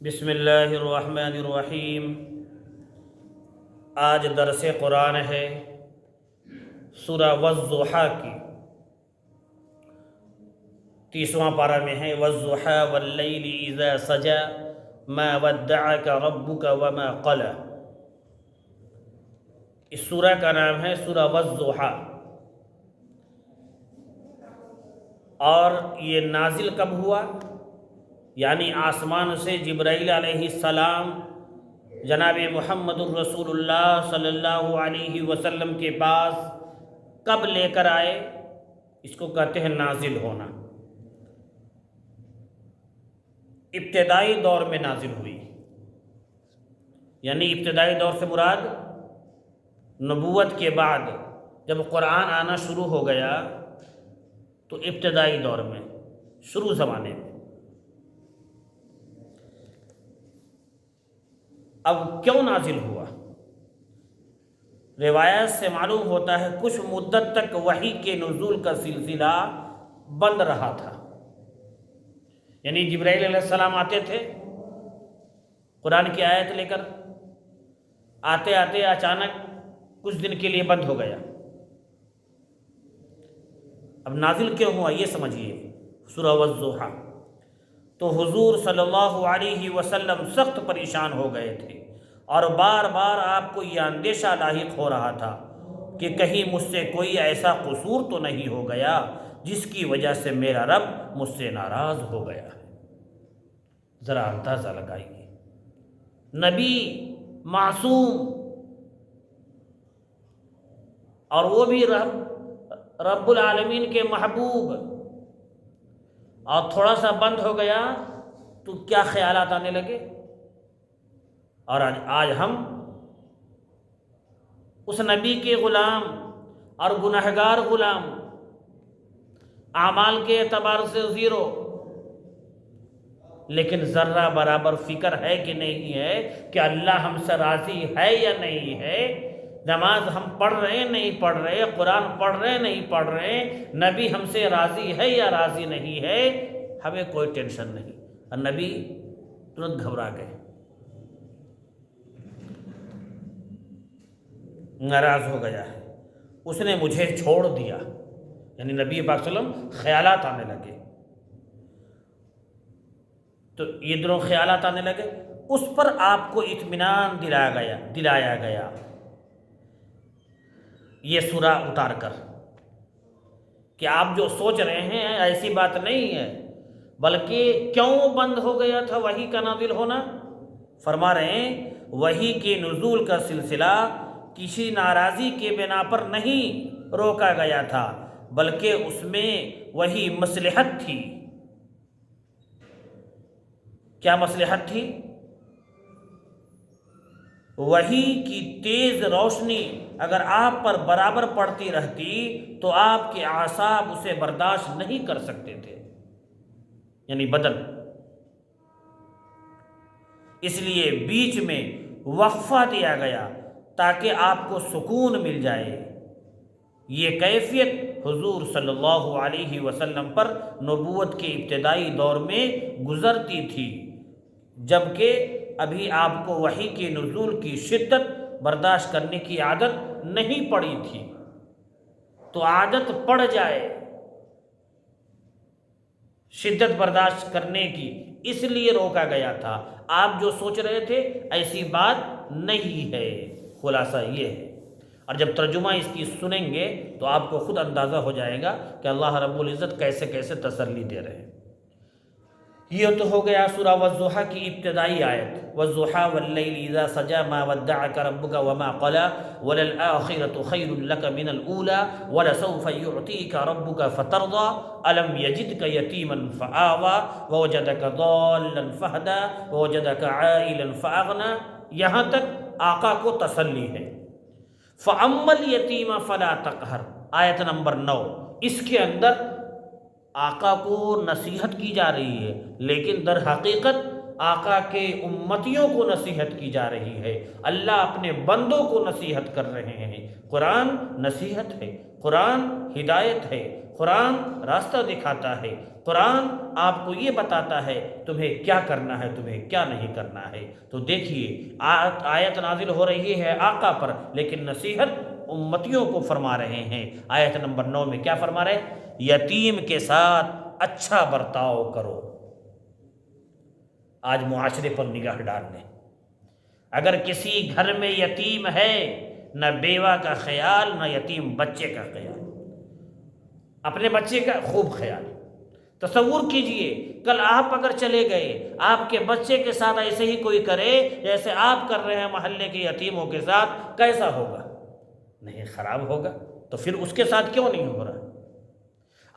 بسم اللہ الرحمن الرحیم۔ آج درس قرآن ہے سورہ والضحیٰ کی 30واں پارہ میں ہے والضحیٰ واللیل اذا سجا ما ودعک ربک وما قلی۔ اس سورہ کا نام ہے سورہ والضحیٰ، اور یہ نازل کب ہوا؟ یعنی آسمان سے جبرائیل علیہ السلام جناب محمد الرسول اللہ صلی اللہ علیہ وسلم کے پاس کب لے کر آئے؟ اس کو کہتے ہیں نازل ہونا۔ ابتدائی دور میں نازل ہوئی، یعنی ابتدائی دور سے مراد نبوت کے بعد جب قرآن آنا شروع ہو گیا تو ابتدائی دور میں، شروع زمانے میں۔ اب کیوں نازل ہوا؟ روایت سے معلوم ہوتا ہے کچھ مدت تک وحی کے نزول کا سلسلہ بند رہا تھا، یعنی جبرائیل علیہ السلام آتے تھے قرآن کی آیت لے کر، آتے آتے اچانک کچھ دن کے لیے بند ہو گیا۔ اب نازل کیوں ہوا یہ سمجھیے، سورہ والضحیٰ۔ تو حضور صلی اللہ علیہ وسلم سخت پریشان ہو گئے تھے، اور بار بار آپ کو یہ اندیشہ لاحق ہو رہا تھا کہ کہیں مجھ سے کوئی ایسا قصور تو نہیں ہو گیا جس کی وجہ سے میرا رب مجھ سے ناراض ہو گیا ہے۔ ذرا اندازہ لگائیے، نبی معصوم، اور وہ بھی رب العالمین کے محبوب، اور تھوڑا سا بند ہو گیا تو کیا خیالات آنے لگے؟ اور آج ہم اس نبی کے غلام اور گنہگار غلام، اعمال کے اعتبار سے زیرو، لیکن ذرہ برابر فکر ہے کہ نہیں ہے کہ اللہ ہم سے راضی ہے یا نہیں ہے؟ نماز ہم پڑھ رہے ہیں نہیں پڑھ رہے، قرآن پڑھ رہے ہیں نہیں پڑھ رہے، نبی ہم سے راضی ہے یا راضی نہیں ہے؟ ہمیں کوئی ٹینشن نہیں۔ اور نبی ترنت گھبرا گئے، ناراض ہو گیا ہے، اس نے مجھے چھوڑ دیا، یعنی نبی پاک صلی اللہ علیہ وسلم خیالات آنے لگے۔ تو یہ دونوں خیالات آنے لگے، اس پر آپ کو اطمینان دلایا گیا یہ سورہ اتار کر کہ آپ جو سوچ رہے ہیں ایسی بات نہیں ہے، بلکہ کیوں بند ہو گیا تھا وحی کا نازل ہونا؟ فرما رہے ہیں وحی کے نزول کا سلسلہ کسی ناراضی کے بنا پر نہیں روکا گیا تھا، بلکہ اس میں وہی مصلحت تھی۔ کیا مصلحت تھی؟ وحی کی تیز روشنی اگر آپ پر برابر پڑتی رہتی تو آپ کے اعصاب اسے برداشت نہیں کر سکتے تھے، یعنی بدن۔ اس لیے بیچ میں وقفہ دیا گیا تاکہ آپ کو سکون مل جائے۔ یہ کیفیت حضور صلی اللہ علیہ وسلم پر نبوت کے ابتدائی دور میں گزرتی تھی، جبکہ ابھی آپ کو وحی کے نزول کی شدت برداشت کرنے کی عادت نہیں پڑی تھی۔ تو عادت پڑ جائے شدت برداشت کرنے کی، اس لیے روکا گیا تھا۔ آپ جو سوچ رہے تھے ایسی بات نہیں ہے، خلاصہ یہ ہے۔ اور جب ترجمہ اس کی سنیں گے تو آپ کو خود اندازہ ہو جائے گا کہ اللہ رب العزت کیسے کیسے تسلی دے رہے ہیں۔ یہ تو ہو گیا سورہ والضحیٰ کی ابتدائی آیت، والضحیٰ واللیل اذا سجا ما ودعک ربک وما قلی وللآخرۃ خیر لک من الاولی ولسوف یعطیک ربک فترضی الم یجدک یتیما فآوی ووجدک ضالا فہدی ووجدک عائلا فاغنی۔ یہاں تک آقا کو تسلی ہے۔ فَأَمَّا الْيَتِيمَ فَلَا تَقْهَرْ، آیت نمبر 9، اس کے اندر آقا کو نصیحت کی جا رہی ہے، لیکن در حقیقت آقا کے امتیوں کو نصیحت کی جا رہی ہے۔ اللہ اپنے بندوں کو نصیحت کر رہے ہیں۔ قرآن نصیحت ہے، قرآن ہدایت ہے، قرآن راستہ دکھاتا ہے، قرآن آپ کو یہ بتاتا ہے تمہیں کیا کرنا ہے، تمہیں کیا نہیں کرنا ہے۔ تو دیکھیے آیت نازل ہو رہی ہے آقا پر، لیکن نصیحت امتیوں کو فرما رہے ہیں۔ آیت نمبر 9 میں کیا فرما رہے؟ یتیم کے ساتھ اچھا برتاؤ کرو۔ آج معاشرے پر نگاہ ڈال لیں، اگر کسی گھر میں یتیم ہے، نہ بیوہ کا خیال، نہ یتیم بچے کا خیال، اپنے بچے کا خوب خیال۔ تصور کیجئے کل آپ اگر چلے گئے، آپ کے بچے کے ساتھ ایسے ہی کوئی کرے جیسے آپ کر رہے ہیں محلے کے یتیموں کے ساتھ، کیسا ہوگا؟ نہیں، خراب ہوگا۔ تو پھر اس کے ساتھ کیوں نہیں ہو رہا؟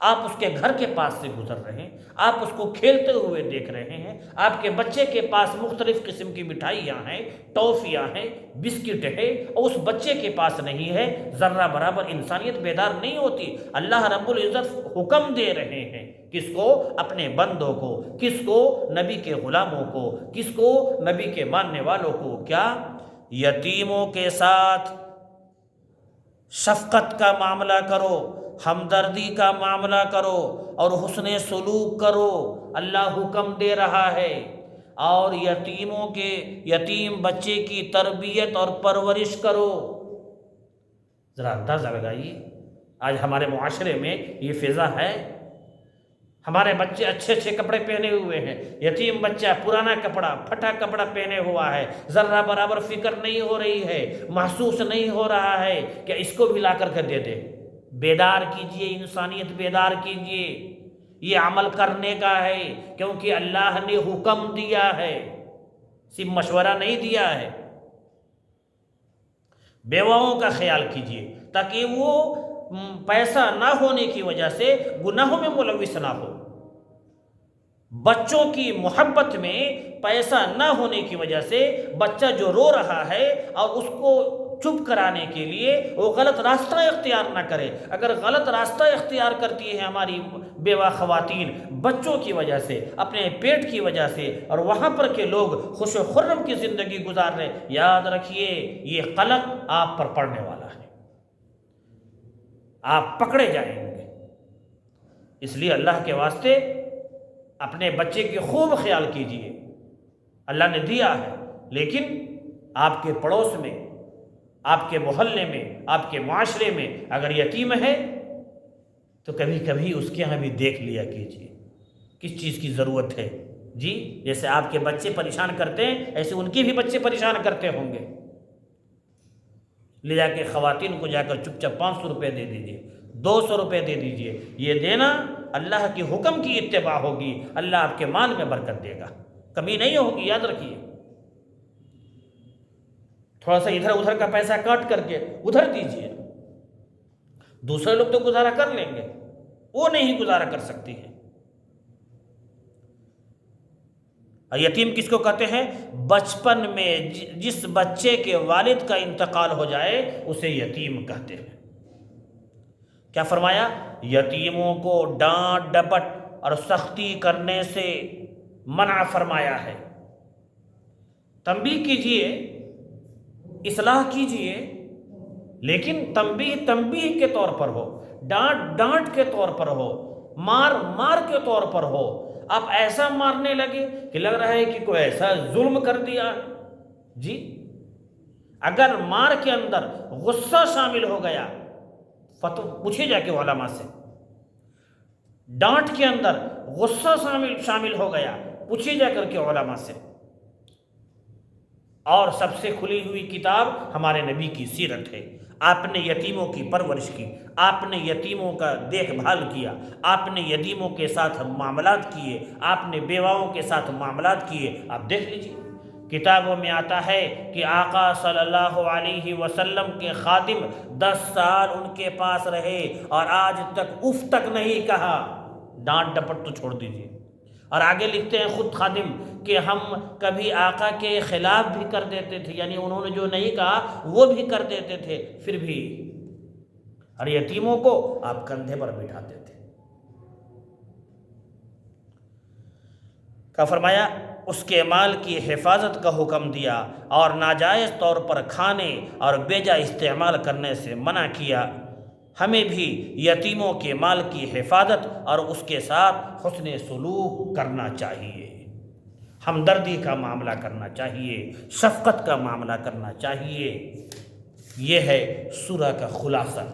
آپ اس کے گھر کے پاس سے گزر رہے ہیں، آپ اس کو کھیلتے ہوئے دیکھ رہے ہیں، آپ کے بچے کے پاس مختلف قسم کی مٹھائیاں ہیں، ٹافیاں ہیں، بسکٹ ہے، اور اس بچے کے پاس نہیں ہے، ذرہ برابر انسانیت بیدار نہیں ہوتی۔ اللہ رب العزت حکم دے رہے ہیں، کس کو؟ اپنے بندوں کو، کس کو؟ نبی کے غلاموں کو، کس کو؟ نبی کے ماننے والوں کو۔ کیا؟ یتیموں کے ساتھ شفقت کا معاملہ کرو، ہمدردی کا معاملہ کرو اور حسن سلوک کرو، اللہ حکم دے رہا ہے۔ اور یتیم بچے کی تربیت اور پرورش کرو۔ ذرا اندازہ لگائیے آج ہمارے معاشرے میں یہ فضا ہے؟ ہمارے بچے اچھے اچھے کپڑے پہنے ہوئے ہیں، یتیم بچہ پرانا کپڑا، پھٹا کپڑا پہنے ہوا ہے، ذرہ برابر فکر نہیں ہو رہی ہے، محسوس نہیں ہو رہا ہے کہ اس کو بھی لا کر کے دے دے۔ بیدار کیجئے، انسانیت بیدار کیجئے، یہ عمل کرنے کا ہے، کیونکہ اللہ نے حکم دیا ہے، صرف مشورہ نہیں دیا ہے۔ بیواؤں کا خیال کیجئے تاکہ وہ پیسہ نہ ہونے کی وجہ سے گناہوں میں ملوث نہ ہو، بچوں کی محبت میں پیسہ نہ ہونے کی وجہ سے بچہ جو رو رہا ہے اور اس کو چپ کرانے کے لیے وہ غلط راستہ اختیار نہ کرے۔ اگر غلط راستہ اختیار کرتی ہے ہماری بیوہ خواتین بچوں کی وجہ سے، اپنے پیٹ کی وجہ سے، اور وہاں پر کے لوگ خوش و خرم کی زندگی گزار رہے، یاد رکھیے یہ قلق آپ پر پڑنے والا ہے، آپ پکڑے جائیں گے۔ اس لیے اللہ کے واسطے اپنے بچے کی خوب خیال کیجئے۔ اللہ نے دیا ہے، لیکن آپ کے پڑوس میں، آپ کے محلے میں، آپ کے معاشرے میں اگر یتیم ہے تو کبھی کبھی اس کے یہاں بھی دیکھ لیا کیجئے کس چیز کی ضرورت ہے۔ جی جیسے آپ کے بچے پریشان کرتے ہیں ایسے ان کے بھی بچے پریشان کرتے ہوں گے، لے جا کے خواتین کو جا کر چپ چاپ 500 روپے دے دیجئے، 200 روپے دے دیجئے۔ یہ دینا اللہ کے حکم کی اتباع ہوگی، اللہ آپ کے مال میں برکت دے گا، کمی نہیں ہوگی، یاد رکھیے۔ تھوڑا سا ادھر ادھر کا پیسہ کاٹ کر کے ادھر دیجئے، دوسرے لوگ تو گزارا کر لیں گے، وہ نہیں گزارا کر سکتی ہیں۔ یتیم کس کو کہتے ہیں؟ بچپن میں جس بچے کے والد کا انتقال ہو جائے اسے یتیم کہتے ہیں۔ کیا فرمایا؟ یتیموں کو ڈانٹ ڈپٹ اور سختی کرنے سے منع فرمایا ہے۔ تنبیہ کیجئے، اصلاح کیجئے، لیکن تنبیہ کے طور پر ہو، ڈانٹ کے طور پر ہو، مار کے طور پر ہو۔ آپ ایسا مارنے لگے کہ لگ رہا ہے کہ کوئی ایسا ظلم کر دیا۔ جی اگر مار کے اندر غصہ شامل ہو گیا، پوچھے جا کے علماء سے، ڈانٹ کے اندر غصہ شامل ہو گیا، پوچھے جا کر کے علماء سے۔ اور سب سے کھلی ہوئی کتاب ہمارے نبی کی سیرت ہے۔ آپ نے یتیموں کی پرورش کی، آپ نے یتیموں کا دیکھ بھال کیا، آپ نے یتیموں کے ساتھ معاملات کیے، آپ نے بیواؤں کے ساتھ معاملات کیے۔ آپ دیکھ لیجیے کتابوں میں آتا ہے کہ آقا صلی اللہ علیہ وسلم کے خادم 10 سال ان کے پاس رہے اور آج تک اف تک نہیں کہا، ڈانٹ ڈپٹ تو چھوڑ دیجیے۔ اور آگے لکھتے ہیں خود خادم کہ ہم کبھی آقا کے خلاف بھی کر دیتے تھے، یعنی انہوں نے جو نہیں کہا وہ بھی کر دیتے تھے، پھر بھی اور یتیموں کو آپ کندھے پر بٹھاتے تھے۔ کا فرمایا اس کے مال کی حفاظت کا حکم دیا اور ناجائز طور پر کھانے اور بیجا استعمال کرنے سے منع کیا۔ ہمیں بھی یتیموں کے مال کی حفاظت اور اس کے ساتھ حسن سلوک کرنا چاہیے، ہمدردی کا معاملہ کرنا چاہیے، شفقت کا معاملہ کرنا چاہیے۔ یہ ہے سورہ کا خلاصہ۔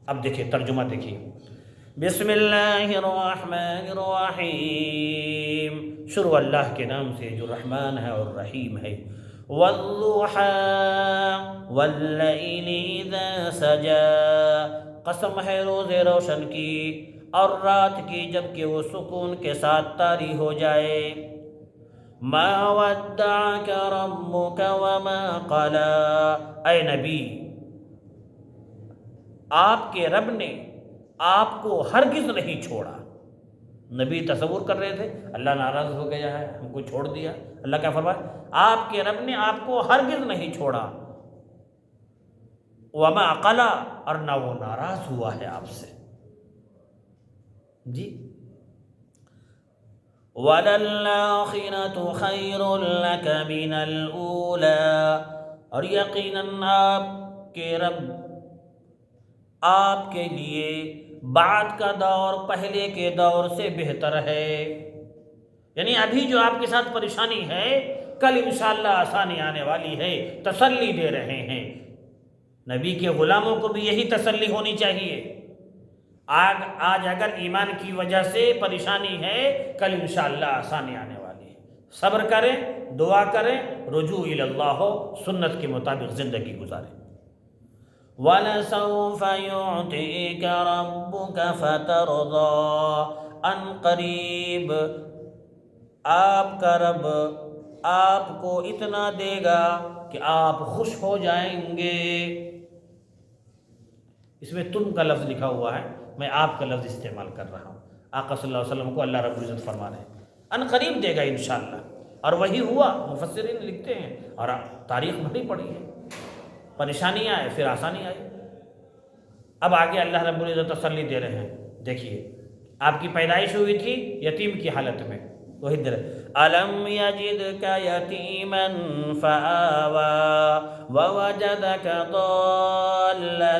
اب دیکھیں ترجمہ دیکھیں۔ بسم اللہ الرحمن الرحیم، شروع اللہ کے نام سے جو رحمان ہے اور رحیم ہے۔ والضحیٰ واللیل اذا سجا، قسم ہے روز روشن کی اور رات کی جب کہ وہ سکون کے ساتھ طاری ہو جائے۔ ما ودعک ربک وما قلا، اے نبی آپ کے رب نے آپ کو ہرگز نہیں چھوڑا۔ نبی تصور کر رہے تھے اللہ ناراض ہو گیا ہے، ہم کو چھوڑ دیا۔ اللہ کیا فرمایا؟ آپ کے رب نے آپ کو ہرگز نہیں چھوڑا، وما قلا، اور نہ وہ ناراض ہوا ہے آپ سے۔ جی وَلَلْآخِرَةُ خَيْرٌ لَكَ مِنَ الْأُولَىٰ، اور یقیناً آپ کے رب آپ کے لیے بعد کا دور پہلے کے دور سے بہتر ہے۔ یعنی ابھی جو آپ کے ساتھ پریشانی ہے، کل انشاءاللہ آسانی آنے والی ہے، تسلی دے رہے ہیں۔ نبی کے غلاموں کو بھی یہی تسلی ہونی چاہیے۔ آج اگر ایمان کی وجہ سے پریشانی ہے، کل انشاءاللہ آسانی آنے والی ہے۔ صبر کریں، دعا کریں، رجوع الی اللہ ہو، سنت کے مطابق زندگی گزاریں۔ وَلَسَوْفَ يُعْطِيكَ رَبُّكَ فَتَرْضَىٰ، ان قریب آپ کا رب آپ کو اتنا دے گا کہ آپ خوش ہو جائیں گے۔ اس میں تم کا لفظ لکھا ہوا ہے، میں آپ کا لفظ استعمال کر رہا ہوں۔ آقا صلی اللہ علیہ وسلم کو اللہ رب العزت فرما رہے ہیں ان قریب دے گا انشاءاللہ، اور وہی ہوا۔ مفسرین لکھتے ہیں اور تاریخ بھری پڑی ہے، پریشانی آئے پھر آسانی آئی۔ اب آگے اللہ رب العزت تسلی دے رہے ہیں۔ دیکھیے آپ کی پیدائش ہوئی تھی یتیم کی حالت میں، وہی در الم یجدک یتیما فآوی ووجدک ضالا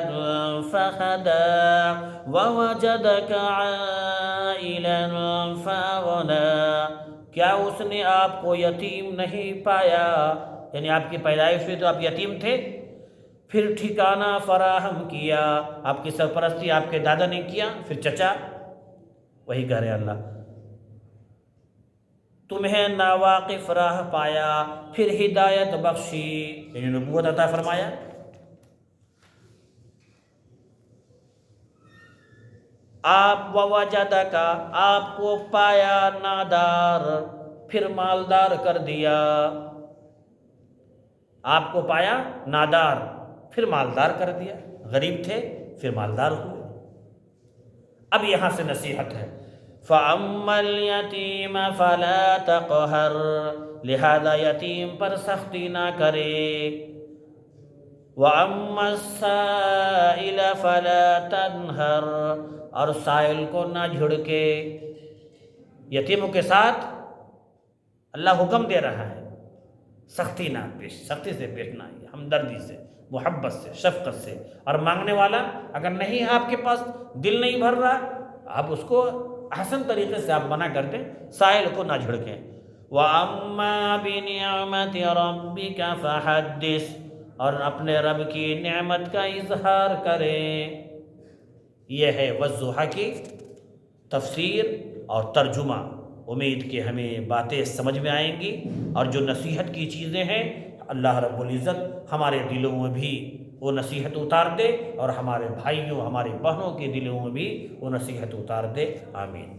فہدی ووجدک عائلا فاغنی، کیا اس نے آپ کو یتیم نہیں پایا؟ یعنی آپ کی پیدائش ہوئی تو آپ یتیم تھے، پھر ٹھکانہ فراہم کیا، آپ کی سرپرستی آپ کے دادا نے کیا، پھر چچا، وہی کہہ رہے اللہ، تمہیں ناواقف راہ پایا، پھر ہدایت بخشی، یعنی نبوت عطا فرمایا۔ آپ ووجدک، آپ کو پایا، نادار، پھر مالدار کر دیا۔ آپ کو پایا نادار، پھر مالدار کر دیا، غریب تھے پھر مالدار ہوئے۔ اب یہاں سے نصیحت ہے، فَأَمَّا الْيَتِيمَ فَلَا تَقْهَرْ، لہذا یتیم پر سختی نہ کرے۔ وَأَمَّا السَّائِلَ فَلَا تَنْهَرْ، اور سائل کو نہ جھڑکے۔ یتیموں کے ساتھ اللہ حکم دے رہا ہے سختی سے پیش نہ آئیے، ہمدردی سے، محبت سے، شفقت سے۔ اور مانگنے والا اگر نہیں ہے آپ کے پاس، دل نہیں بھر رہا، آپ اس کو احسن طریقے سے آپ منع کر دیں، سائل کو نہ جھڑکیں۔ وَأَمَّا بِنِعْمَةِ رَبِّكَ فَحَدِّثْ، اور اپنے رب کی نعمت کا اظہار کریں۔ یہ ہے والضحیٰ کی تفسیر اور ترجمہ۔ امید کہ ہمیں باتیں سمجھ میں آئیں گی، اور جو نصیحت کی چیزیں ہیں اللہ رب العزت ہمارے دلوں میں بھی وہ نصیحت اتار دے، اور ہمارے بھائیوں ہمارے بہنوں کے دلوں میں بھی وہ نصیحت اتار دے، آمین۔